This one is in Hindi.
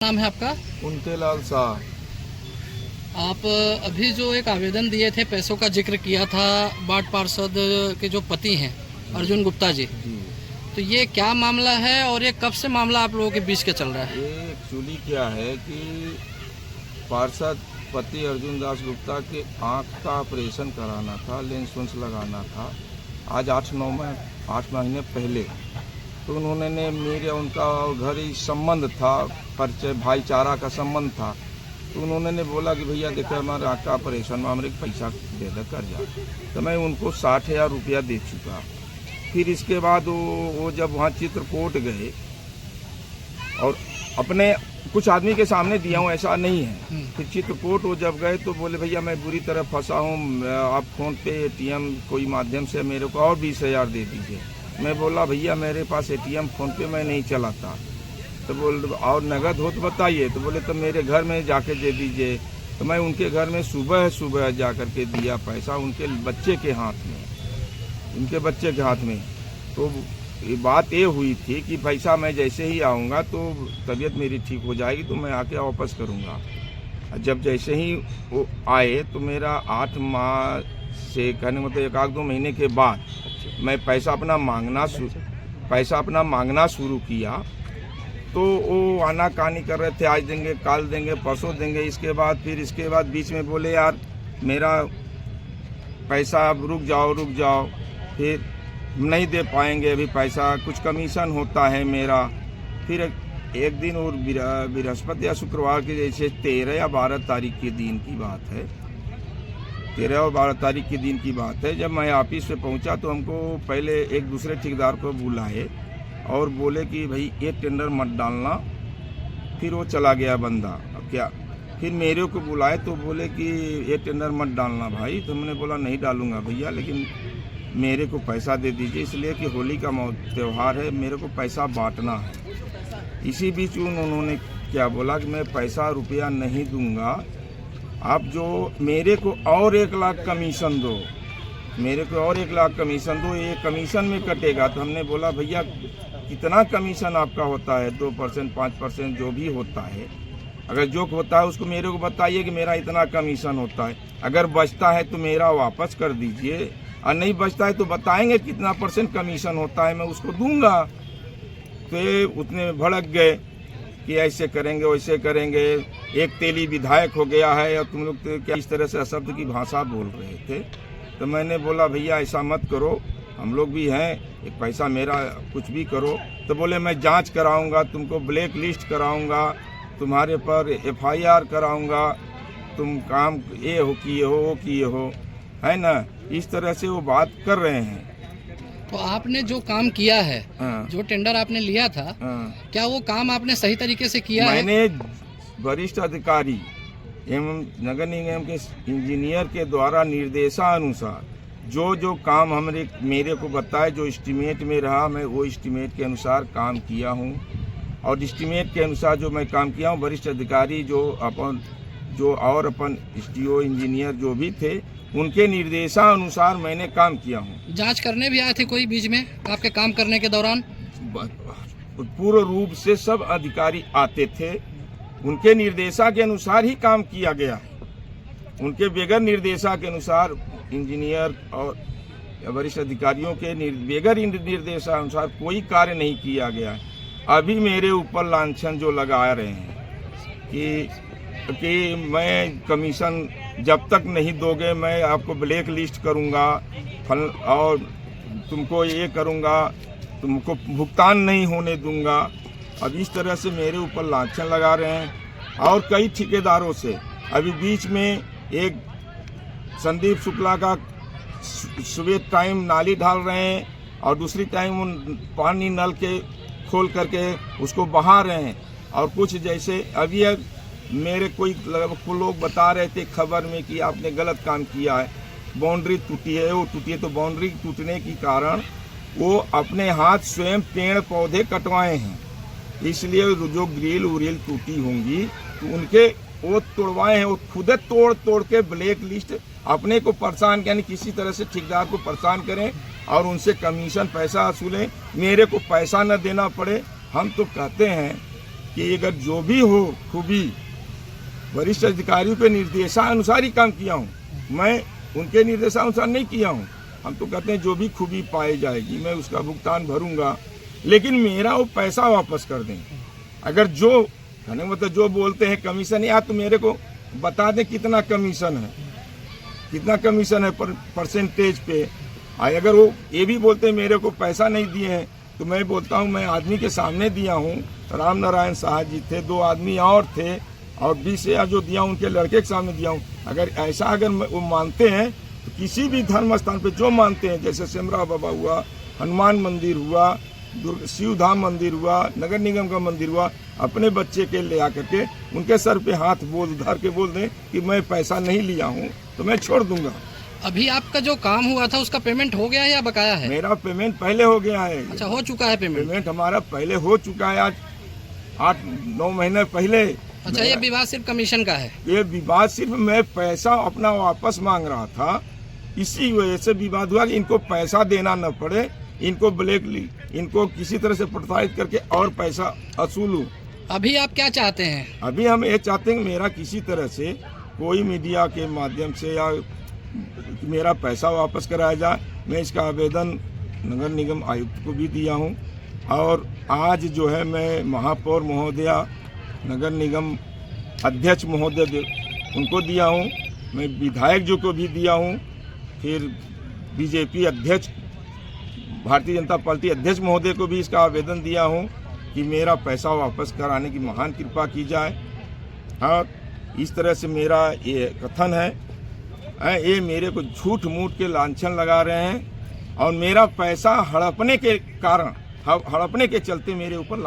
नाम है आपका? कुंतेलाल शाह। आप अभी जो एक आवेदन दिए थे, पैसों का जिक्र किया था, वार्ड पार्षद के जो पति हैं अर्जुन गुप्ता जी, तो ये क्या मामला है और ये कब से मामला आप लोगों के बीच के चल रहा है? ये एक्चुअली क्या है कि पार्षद पति अर्जुन दास गुप्ता के आँख का ऑपरेशन कराना था, लेंस वेंस लगाना था आज 8 महीने पहले। तो उन्होंने मेरे उनका घर ही संबंध था, परिचय भाईचारा का संबंध था। तो उन्होंने बोला कि भैया देखो हमारे आँख का ऑपरेशन में हमारे पैसा दे दे कर जा। तो मैं उनको 60,000 रुपया दे चुका। फिर इसके बाद वो जब वहाँ चित्रकूट गए और अपने कुछ आदमी के सामने दिया हूँ, ऐसा नहीं है। फिर चित्रकूट वो जब गए तो बोले भैया मैं बुरी तरह फंसा हूँ, आप फ़ोन पे ATM कोई माध्यम से मेरे को और 20,000 दे दीजिए। मैं बोला भैया मेरे पास ATM फ़ोन पे मैं नहीं चलाता। तो बोल और नगद हो तो बताइए। तो बोले तो मेरे घर में जाके दे दीजिए। तो मैं उनके घर में सुबह जा कर के दिया पैसा उनके बच्चे के हाथ में, उनके बच्चे के हाथ में। तो ये बात ये हुई थी कि पैसा मैं जैसे ही आऊँगा तो तबीयत मेरी ठीक हो जाएगी तो मैं आके वापस करूँगा। जब जैसे ही वो आए तो मेरा 8 माह से कहने मतलब 1-2 महीने के बाद मैं पैसा अपना मांगना शुरू किया। तो वो आनाकानी कर रहे थे, आज देंगे, काल देंगे, परसों देंगे। इसके बाद बीच में बोले यार मेरा पैसा अब रुक जाओ, फिर नहीं दे पाएंगे अभी पैसा, कुछ कमीशन होता है मेरा। फिर एक दिन और बृहस्पति या शुक्रवार के जैसे 13 या 12 तारीख के दिन की बात है, 13 और 12 तारीख के दिन की बात है। जब मैं ऑफिस पे पहुंचा तो हमको पहले एक दूसरे ठेकेदार को बुलाए और बोले कि भाई ये टेंडर मत डालना। फिर वो चला गया बंदा। अब क्या, फिर मेरे को बुलाए तो बोले कि ये टेंडर मत डालना भाई। तो मैंने बोला नहीं डालूंगा भैया, लेकिन मेरे को पैसा दे दीजिए, इसलिए कि होली का त्यौहार है, मेरे को पैसा बांटना है। इसी बीच उन्होंने क्या बोला कि मैं पैसा रुपया नहीं दूंगा, आप जो मेरे को और 1 लाख कमीशन दो, मेरे को और 1 लाख कमीशन दो, ये कमीशन में कटेगा। तो हमने बोला भैया कितना कमीशन आपका होता है? 2%, 5% जो भी होता है, अगर जो होता है उसको मेरे को बताइए कि मेरा इतना कमीशन होता है। अगर बचता है तो मेरा वापस कर दीजिए, और नहीं बचता है तो बताएंगे कितना % कमीशन होता है, मैं उसको दूंगा। तो ये उतने भड़क गए कि ऐसे करेंगे वैसे करेंगे, एक तेली विधायक हो गया है और तुम लोग तो क्या इस तरह से अशब्द की भाषा बोल रहे थे। तो मैंने बोला भैया ऐसा मत करो, हम लोग भी हैं, एक पैसा मेरा कुछ भी करो। तो बोले मैं जांच कराऊंगा, तुमको ब्लैक लिस्ट कराऊंगा, तुम्हारे पर FIR कराऊंगा, तुम काम ये हो किए हो वो किए हो, है ना। इस तरह से वो बात कर रहे हैं। तो आपने जो काम किया है, जो टेंडर आपने लिया था, क्या वो काम आपने सही तरीके से किया है? मैंने वरिष्ठ अधिकारी एवं नगर निगम के इंजीनियर के द्वारा निर्देशानुसार जो काम मेरे को बताए, जो एस्टीमेट में रहा, मैं वो एस्टीमेट के अनुसार काम किया हूँ। और एस्टीमेट के अनुसार जो मैं काम किया हूँ, वरिष्ठ अधिकारी जो अपन STO इंजीनियर जो भी थे, उनके निर्देशानुसार मैंने काम किया हूँ। जांच करने भी आए थे कोई बीच में आपके काम करने के दौरान? पूर्ण रूप से सब अधिकारी आते थे, उनके निर्देशा के अनुसार ही काम किया गया। उनके बगैर निर्देशा के अनुसार इंजीनियर और वरिष्ठ अधिकारियों के बगैर निर्देशानुसार कोई कार्य नहीं किया गया। अभी मेरे ऊपर लांछन जो लगा रहे हैं कि मैं कमीशन जब तक नहीं दोगे मैं आपको ब्लैक लिस्ट करूंगा, और तुमको ये करूंगा, तुमको भुगतान नहीं होने दूंगा। अब इस तरह से मेरे ऊपर लांछन लगा रहे हैं। और कई ठेकेदारों से अभी बीच में एक संदीप शुक्ला का सुबह टाइम नाली डाल रहे हैं और दूसरी टाइम उन पानी नल के खोल करके उसको बहा रहे हैं। और कुछ जैसे अभी मेरे कोई लोग बता रहे थे खबर में कि आपने गलत काम किया है, बाउंड्री टूटी है, वो टूटी है। तो बाउंड्री टूटने के कारण वो अपने हाथ स्वयं पेड़ पौधे कटवाए हैं, इसलिए जो ग्रिल उरिल टूटी होंगी तो उनके वो तोड़वाए हैं। वो खुद तोड़ के ब्लैक लिस्ट अपने को परेशान, यानी किसी तरह से ठेकेदार को परेशान करें और उनसे कमीशन पैसा वसूलें, मेरे को पैसा न देना पड़े। हम तो कहते हैं कि अगर जो भी हो खूबी वरिष्ठ अधिकारियों के निर्देशानुसार ही काम किया हूँ, मैं उनके निर्देशानुसार नहीं किया हूँ। हम तो कहते हैं जो भी खूबी पाई जाएगी मैं उसका भुगतान भरूंगा, लेकिन मेरा वो पैसा वापस कर दें। अगर जो कहने मतलब जो बोलते हैं कमीशन, या तो मेरे को बता दें कितना कमीशन है, कितना कमीशन है परसेंटेज पे। अगर वो ये भी बोलते हैं मेरे को पैसा नहीं दिए हैं, तो मैं बोलता हूँ मैं आदमी के सामने दिया हूँ। राम नारायण शाह जी थे, 2 आदमी और थे, और 20,000 जो दिया उनके लड़के के सामने दिया हूँ। अगर ऐसा अगर वो मानते हैं तो किसी भी धर्म स्थान पे जो मानते हैं, जैसे सिमरा बाबा हुआ, हनुमान मंदिर हुआ, शिव धाम मंदिर हुआ, नगर निगम का मंदिर हुआ, अपने बच्चे के ले आकर के उनके सर पे हाथ धर के बोल दें कि मैं पैसा नहीं लिया हूँ, तो मैं छोड़ दूंगा। अभी आपका जो काम हुआ था उसका पेमेंट हो गया है या बकाया है? मेरा पेमेंट पहले हो गया है। अच्छा, हो चुका है पेमेंट? पेमेंट हमारा पहले हो चुका है, आज 8-9 महीने पहले। अच्छा, ये विवाद सिर्फ कमीशन का है? ये विवाद सिर्फ मैं पैसा अपना वापस मांग रहा था, इसी वजह से विवाद हुआ कि इनको पैसा देना न पड़े, इनको इनको किसी तरह से प्रोत्साहित करके और पैसा वसूलूं। अभी आप क्या चाहते हैं? अभी हम ये चाहते हैं कि मेरा किसी तरह से कोई मीडिया के माध्यम से या मेरा पैसा वापस कराया जाए। मैं इसका आवेदन नगर निगम आयुक्त को भी दिया हूँ, और आज जो है मैं महापौर महोदया, नगर निगम अध्यक्ष महोदय उनको दिया हूँ, मैं विधायक जी को भी दिया हूँ, फिर बीजेपी अध्यक्ष, भारतीय जनता पार्टी अध्यक्ष महोदय को भी इसका आवेदन दिया हूँ कि मेरा पैसा वापस कराने की महान कृपा की जाए। और इस तरह से मेरा ये कथन है, ये मेरे को झूठ मूठ के लांछन लगा रहे हैं, और मेरा पैसा हड़पने के कारण, हड़पने के चलते मेरे ऊपर